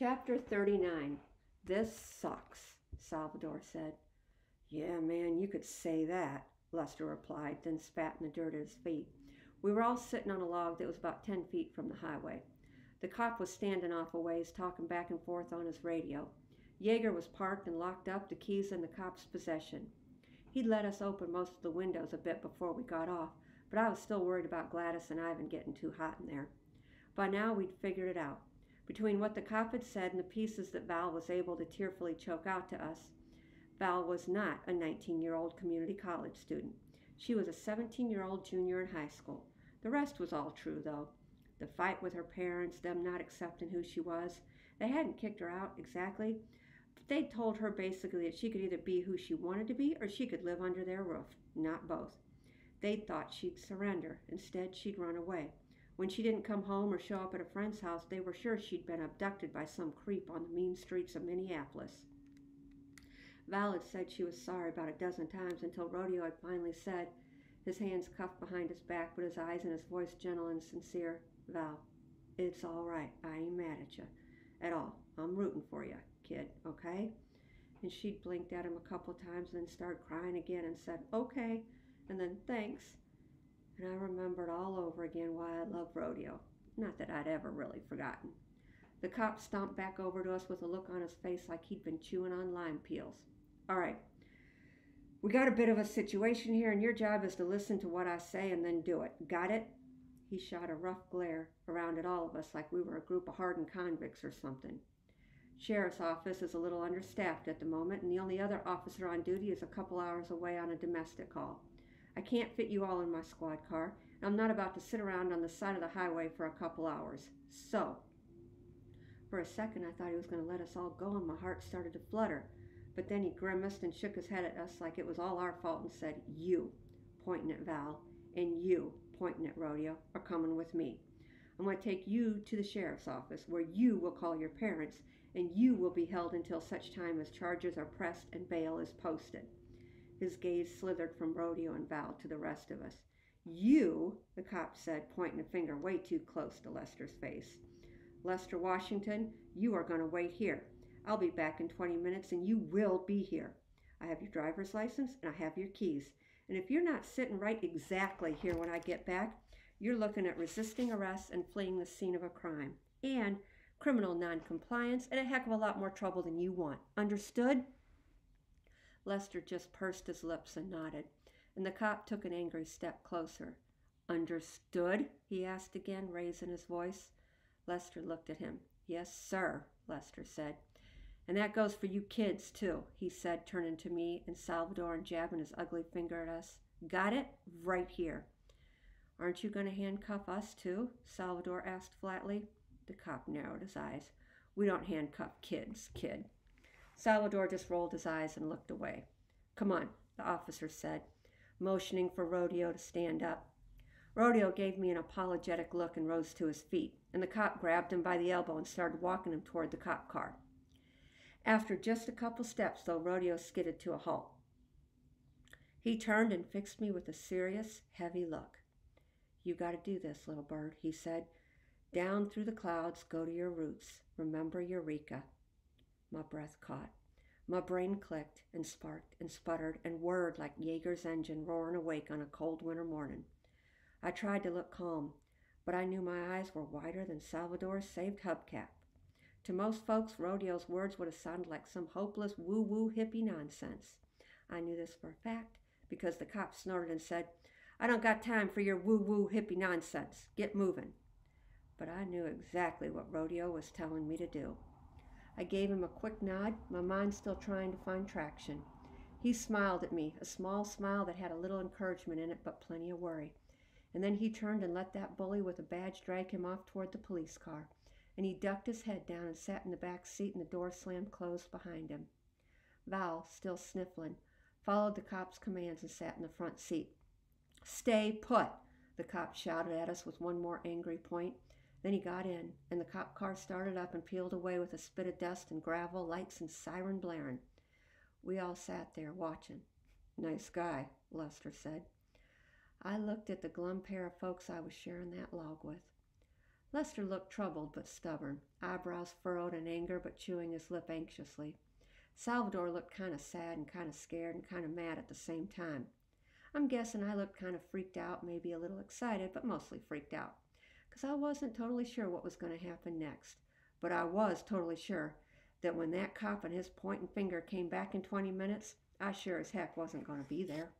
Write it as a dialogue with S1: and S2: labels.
S1: Chapter 39. This sucks, Salvador said. Yeah, man, you could say that, Lester replied, then spat in the dirt at his feet. We were all sitting on a log that was about 10 feet from the highway. The cop was standing off a ways, talking back and forth on his radio. Jaeger was parked and locked up, the keys in the cop's possession. He'd let us open most of the windows a bit before we got off, but I was still worried about Gladys and Ivan getting too hot in there. By now, we'd figured it out. Between what the cop had said and the pieces that Val was able to tearfully choke out to us, Val was not a 19-year-old community college student. She was a 17-year-old junior in high school. The rest was all true, though. The fight with her parents, them not accepting who she was. They hadn't kicked her out exactly, but they'd told her basically that she could either be who she wanted to be or she could live under their roof, not both. They'd thought she'd surrender. Instead, she'd run away. When she didn't come home or show up at a friend's house, they were sure she'd been abducted by some creep on the mean streets of Minneapolis. Val had said she was sorry about a dozen times until Rodeo had finally said, his hands cuffed behind his back, but his eyes and his voice gentle and sincere, Val, it's all right. I ain't mad at you at all. I'm rooting for you, kid, okay? And she'd blinked at him a couple times and then started crying again and said, okay, and then thanks. And I remembered all over again why I loved Rodeo. Not that I'd ever really forgotten. The cop stomped back over to us with a look on his face like he'd been chewing on lime peels. All right, we got a bit of a situation here, and your job is to listen to what I say and then do it. Got it? He shot a rough glare around at all of us like we were a group of hardened convicts or something. Sheriff's office is a little understaffed at the moment, and the only other officer on duty is a couple hours away on a domestic call. I can't fit you all in my squad car, and I'm not about to sit around on the side of the highway for a couple hours. So, for a second I thought he was going to let us all go, and my heart started to flutter. But then he grimaced and shook his head at us like it was all our fault and said, you, pointing at Val, and you, pointing at Rodeo, are coming with me. I'm going to take you to the sheriff's office, where you will call your parents, and you will be held until such time as charges are pressed and bail is posted. His gaze slithered from Rodeo and Val to the rest of us. You, the cop said, pointing a finger way too close to Lester's face. Lester Washington, you are going to wait here. I'll be back in 20 minutes, and you will be here. I have your driver's license, and I have your keys. And if you're not sitting right exactly here when I get back, you're looking at resisting arrest and fleeing the scene of a crime, and criminal noncompliance, and a heck of a lot more trouble than you want. Understood? Lester just pursed his lips and nodded, and the cop took an angry step closer. Understood? He asked again, raising his voice. Lester looked at him. Yes, sir, Lester said. And that goes for you kids, too, he said, turning to me and Salvador and jabbing his ugly finger at us. Got it? Right here. Aren't you going to handcuff us, too? Salvador asked flatly. The cop narrowed his eyes. We don't handcuff kids, kid. Salvador just rolled his eyes and looked away. Come on, the officer said, motioning for Rodeo to stand up. Rodeo gave me an apologetic look and rose to his feet, and the cop grabbed him by the elbow and started walking him toward the cop car. After just a couple steps, though, Rodeo skidded to a halt. He turned and fixed me with a serious, heavy look. You got to do this, little bird, he said. Down through the clouds, go to your roots. Remember Eureka. My breath caught. My brain clicked and sparked and sputtered and whirred like Jaeger's engine roaring awake on a cold winter morning. I tried to look calm, but I knew my eyes were wider than Salvador's saved hubcap. To most folks, Rodeo's words would have sounded like some hopeless woo-woo hippie nonsense. I knew this for a fact because the cop snorted and said, I don't got time for your woo-woo hippie nonsense. Get moving. But I knew exactly what Rodeo was telling me to do. I gave him a quick nod, my mind still trying to find traction. He smiled at me, a small smile that had a little encouragement in it, but plenty of worry. And then he turned and let that bully with a badge drag him off toward the police car. And he ducked his head down and sat in the back seat, and the door slammed closed behind him. Val, still sniffling, followed the cop's commands and sat in the front seat. Stay put, the cop shouted at us with one more angry point. Then he got in, and the cop car started up and peeled away with a spit of dust and gravel, lights and siren blaring. We all sat there watching. Nice guy, Lester said. I looked at the glum pair of folks I was sharing that log with. Lester looked troubled but stubborn, eyebrows furrowed in anger but chewing his lip anxiously. Salvador looked kind of sad and kind of scared and kind of mad at the same time. I'm guessing I looked kind of freaked out, maybe a little excited, but mostly freaked out, 'cause I wasn't totally sure what was going to happen next. But I was totally sure that when that cop and his pointing finger came back in 20 minutes, I sure as heck wasn't going to be there.